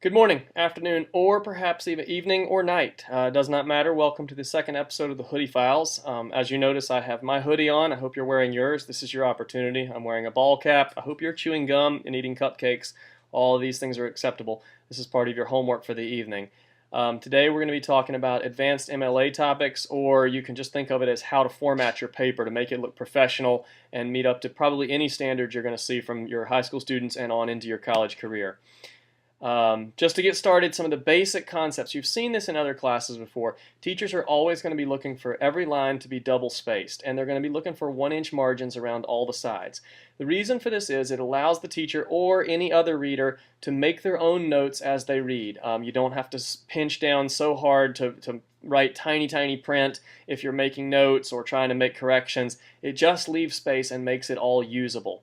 Good morning, afternoon, or perhaps even evening or night. Does not matter. Welcome to the second episode of the Hoody Files. As you notice, I have my hoodie on. I hope you're wearing yours. This is your opportunity. I'm wearing a ball cap. I hope you're chewing gum and eating cupcakes. All of these things are acceptable. This is part of your homework for the evening. Today we're going to be talking about advanced MLA topics, or you can just think of it as how to format your paper to make it look professional and meet up to probably any standards you're going to see from your high school students and on into your college career. Just to get started, some of the basic concepts. You've seen this in other classes before. Teachers are always going to be looking for every line to be double spaced, and they're going to be looking for 1-inch margins around all the sides. The reason for this is it allows the teacher or any other reader to make their own notes as they read. You don't have to pinch down so hard to write tiny print if you're making notes or trying to make corrections. It just leaves space and makes it all usable.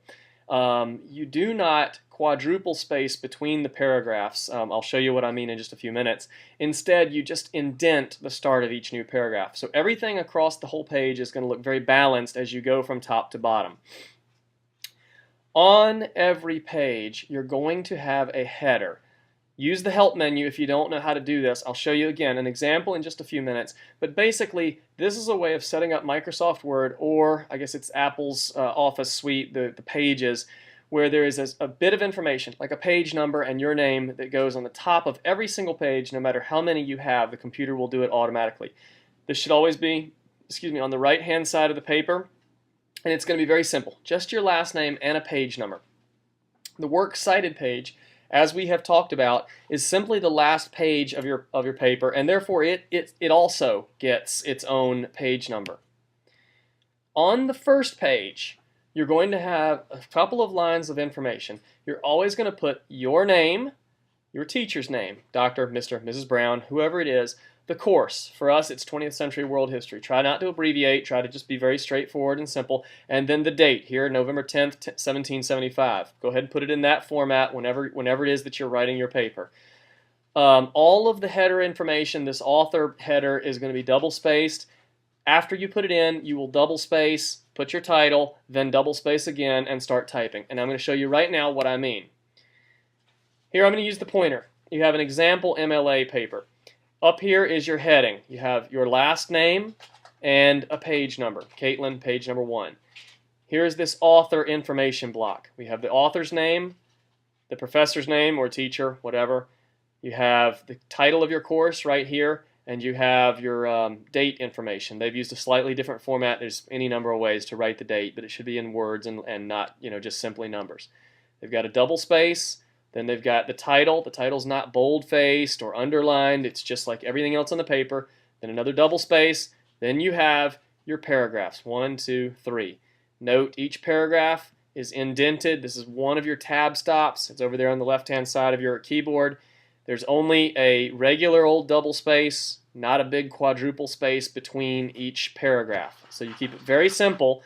You do not quadruple space between the paragraphs. I'll show you what I mean in just a few minutes. Instead, you just indent the start of each new paragraph. So everything across the whole page is going to look very balanced as you go from top to bottom. On every page, you're going to have a header. Use the help menu if you don't know how to do this. I'll show you again an example in just a few minutes. But basically, this is a way of setting up Microsoft Word, or I guess it's Apple's Office suite, the Pages, where there is a bit of information, like a page number and your name, that goes on the top of every single page. No matter how many you have, the computer will do it automatically. This should always be, on the right-hand side of the paper, and it's going to be very simple. Just your last name and a page number. The Works Cited page, as we have talked about, is simply the last page of your paper, and therefore it also gets its own page number. On the first page, you're going to have a couple of lines of information. You're always going to put your name, your teacher's name, Dr., Mr., Mrs. Brown, whoever it is, the course. For us, it's 20th century world history. Try not to abbreviate. Try to just be very straightforward and simple. And then the date here, November 10th, 1775. Go ahead and put it in that format whenever it is that you're writing your paper. All of the header information, this author header, is going to be double spaced. After you put it in, you will double space, put your title, then double space again, and start typing. And I'm going to show you right now what I mean. Here I'm going to use the pointer. You have an example MLA paper. Up here is your heading. You have your last name and a page number. Caitlin, page number 1. Here's this author information block. We have the author's name, the professor's name or teacher, whatever. You have the title of your course right here, and you have your date information. They've used a slightly different format. There's any number of ways to write the date, but it should be in words and not, just simply numbers. They've got a double space. Then they've got the title. The title's not bold-faced or underlined. It's just like everything else on the paper. Then another double space. Then you have your paragraphs, 1, 2, 3. Note each paragraph is indented. This is one of your tab stops. It's over there on the left-hand side of your keyboard. There's only a regular old double space, not a big quadruple space between each paragraph. So you keep it very simple.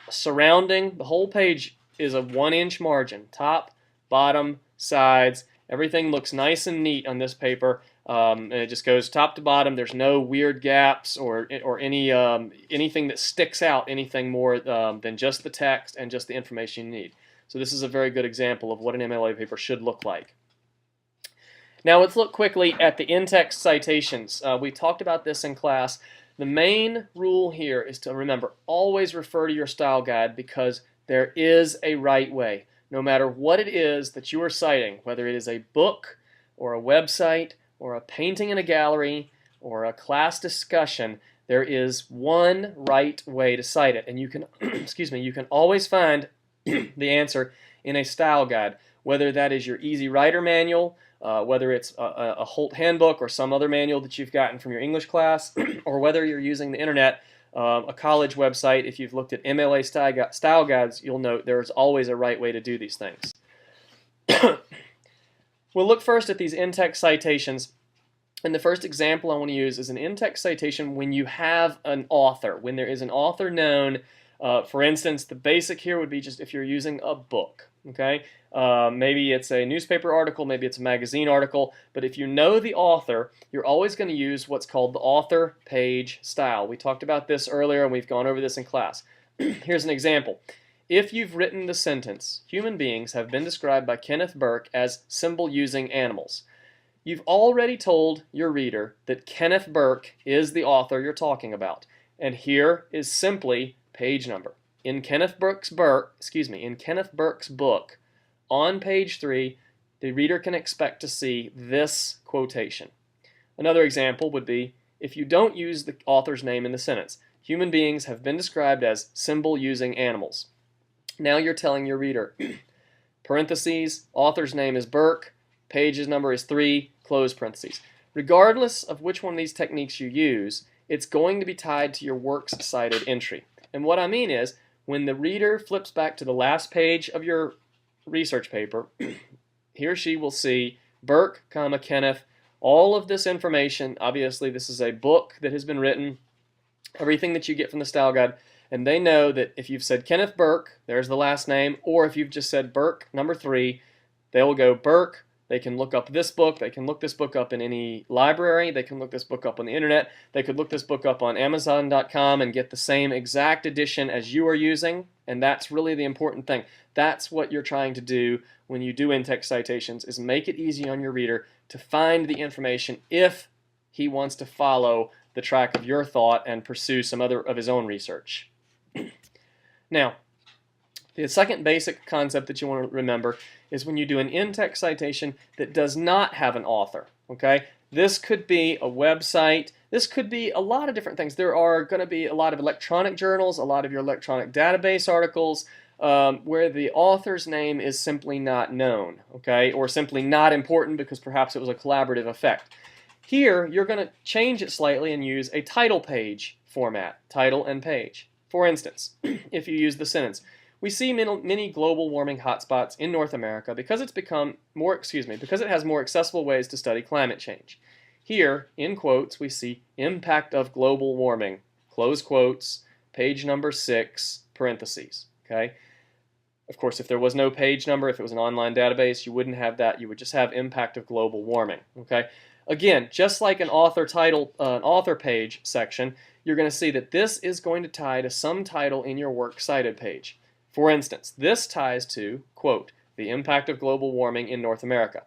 Surrounding the whole page is a 1-inch margin, top, bottom, sides. Everything looks nice and neat on this paper, and it just goes top to bottom. There's no weird gaps or anything that sticks out anything more than just the text and just the information you need. So this is a very good example of what an MLA paper should look like. Now let's look quickly at the in-text citations. We talked about this in class. The main rule here is to remember, always refer to your style guide, because there is a right way. No matter what it is that you are citing, whether it is a book or a website or a painting in a gallery or a class discussion, there is one right way to cite it. And you can, you can always find the answer in a style guide, whether that is your Easy Writer manual, whether it's a Holt handbook or some other manual that you've gotten from your English class, or whether you're using the internet, a college website. If you've looked at MLA style guides, you'll note there's always a right way to do these things. We'll look first at these in-text citations. And the first example I want to use is an in-text citation when you have an author, when there is an author known. For instance, the basic here would be just if you're using a book. Okay, maybe it's a newspaper article, maybe it's a magazine article, but if you know the author, you're always going to use what's called the author page style. We talked about this earlier and we've gone over this in class. Here's an example. If you've written the sentence, human beings have been described by Kenneth Burke as symbol-using animals, You've already told your reader that Kenneth Burke is the author you're talking about, and here is simply page number. In Kenneth Burke's book, on page 3, the reader can expect to see this quotation. Another example would be if you don't use the author's name in the sentence. Human beings have been described as symbol-using animals. Now you're telling your reader, parentheses, author's name is Burke, page number is 3, close parentheses. Regardless of which one of these techniques you use, it's going to be tied to your works cited entry. And what I mean is, when the reader flips back to the last page of your research paper, he or she will see Burke, Kenneth, all of this information. Obviously, this is a book that has been written, everything that you get from the style guide, and they know that if you've said Kenneth Burke, there's the last name, or if you've just said Burke, number 3, they will go Burke. They can look up this book. They can look this book up in any library. They can look this book up on the internet. They could look this book up on Amazon.com and get the same exact edition as you are using, and that's really the important thing. That's what you're trying to do when you do in-text citations, is make it easy on your reader to find the information if he wants to follow the track of your thought and pursue some other of his own research. Now, the second basic concept that you want to remember is when you do an in-text citation that does not have an author. Okay? This could be a website. This could be a lot of different things. There are going to be a lot of electronic journals, a lot of your electronic database articles, where the author's name is simply not known, okay, or simply not important because perhaps it was a collaborative effect. Here, you're going to change it slightly and use a title page format, title and page. For instance, if you use the sentence, we see many global warming hotspots in North America because it has more accessible ways to study climate change. Here, in quotes, we see impact of global warming, close quotes, page number 6, parentheses, okay? Of course, if there was no page number, if it was an online database, you wouldn't have that. You would just have impact of global warming, okay? Again, just like an author title, an author page section, you're going to see that this is going to tie to some title in your works cited page. For instance, this ties to, quote, the impact of global warming in North America.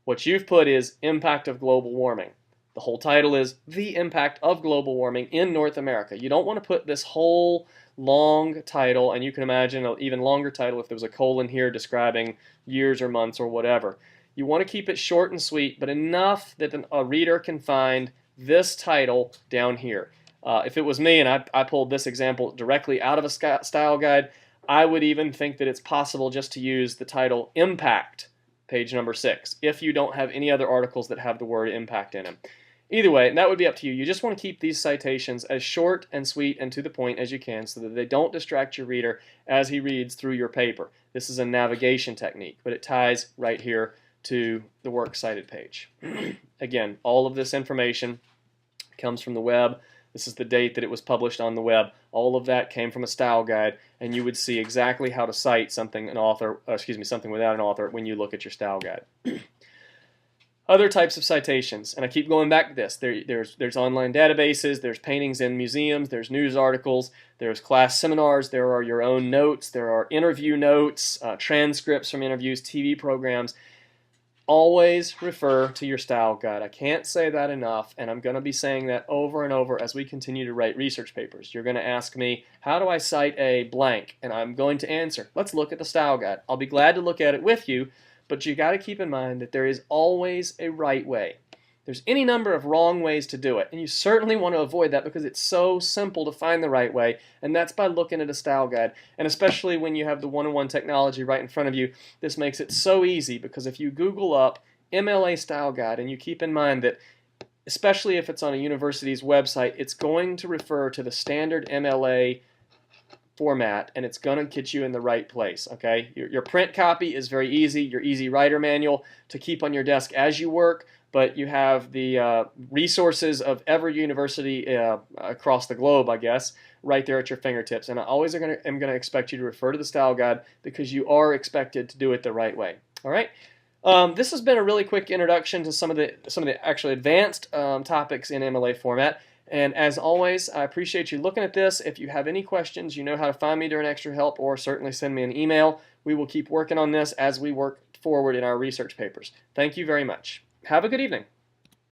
What you've put is impact of global warming. The whole title is the impact of global warming in North America. You don't want to put this whole long title, and you can imagine an even longer title if there was a colon here describing years or months or whatever. You want to keep it short and sweet, but enough that a reader can find this title down here. If it was me and I pulled this example directly out of a style guide, I would even think that it's possible just to use the title Impact, page number 6, if you don't have any other articles that have the word impact in them. Either way, that would be up to you. You just want to keep these citations as short and sweet and to the point as you can so that they don't distract your reader as he reads through your paper. This is a navigation technique, but it ties right here to the works cited page. Again, all of this information comes from the web. This is the date that it was published on the web. All of that came from a style guide, and you would see exactly how to cite something something without an author when you look at your style guide. Other types of citations, and I keep going back to this. There's online databases, there's paintings in museums, there's news articles, there's class seminars, there are your own notes, there are interview notes, transcripts from interviews, TV programs. Always refer to your style guide. I can't say that enough, and I'm going to be saying that over and over as we continue to write research papers. You're going to ask me, how do I cite a blank? And I'm going to answer, let's look at the style guide. I'll be glad to look at it with you, but you got to keep in mind that there is always a right way. There's any number of wrong ways to do it, and you certainly want to avoid that because it's so simple to find the right way, and that's by looking at a style guide. And especially when you have the one-on-one technology right in front of you, this makes it so easy because if you Google up MLA style guide and you keep in mind that, especially if it's on a university's website, it's going to refer to the standard MLA format, and it's going to get you in the right place, okay? Your print copy is very easy, your easy writer manual to keep on your desk as you work, but you have the resources of every university across the globe, I guess, right there at your fingertips. And I always am going to expect you to refer to the style guide because you are expected to do it the right way. All right. This has been a really quick introduction to some of the actually advanced topics in MLA format. And as always, I appreciate you looking at this. If you have any questions, you know how to find me during extra help, or certainly send me an email. We will keep working on this as we work forward in our research papers. Thank you very much. Have a good evening.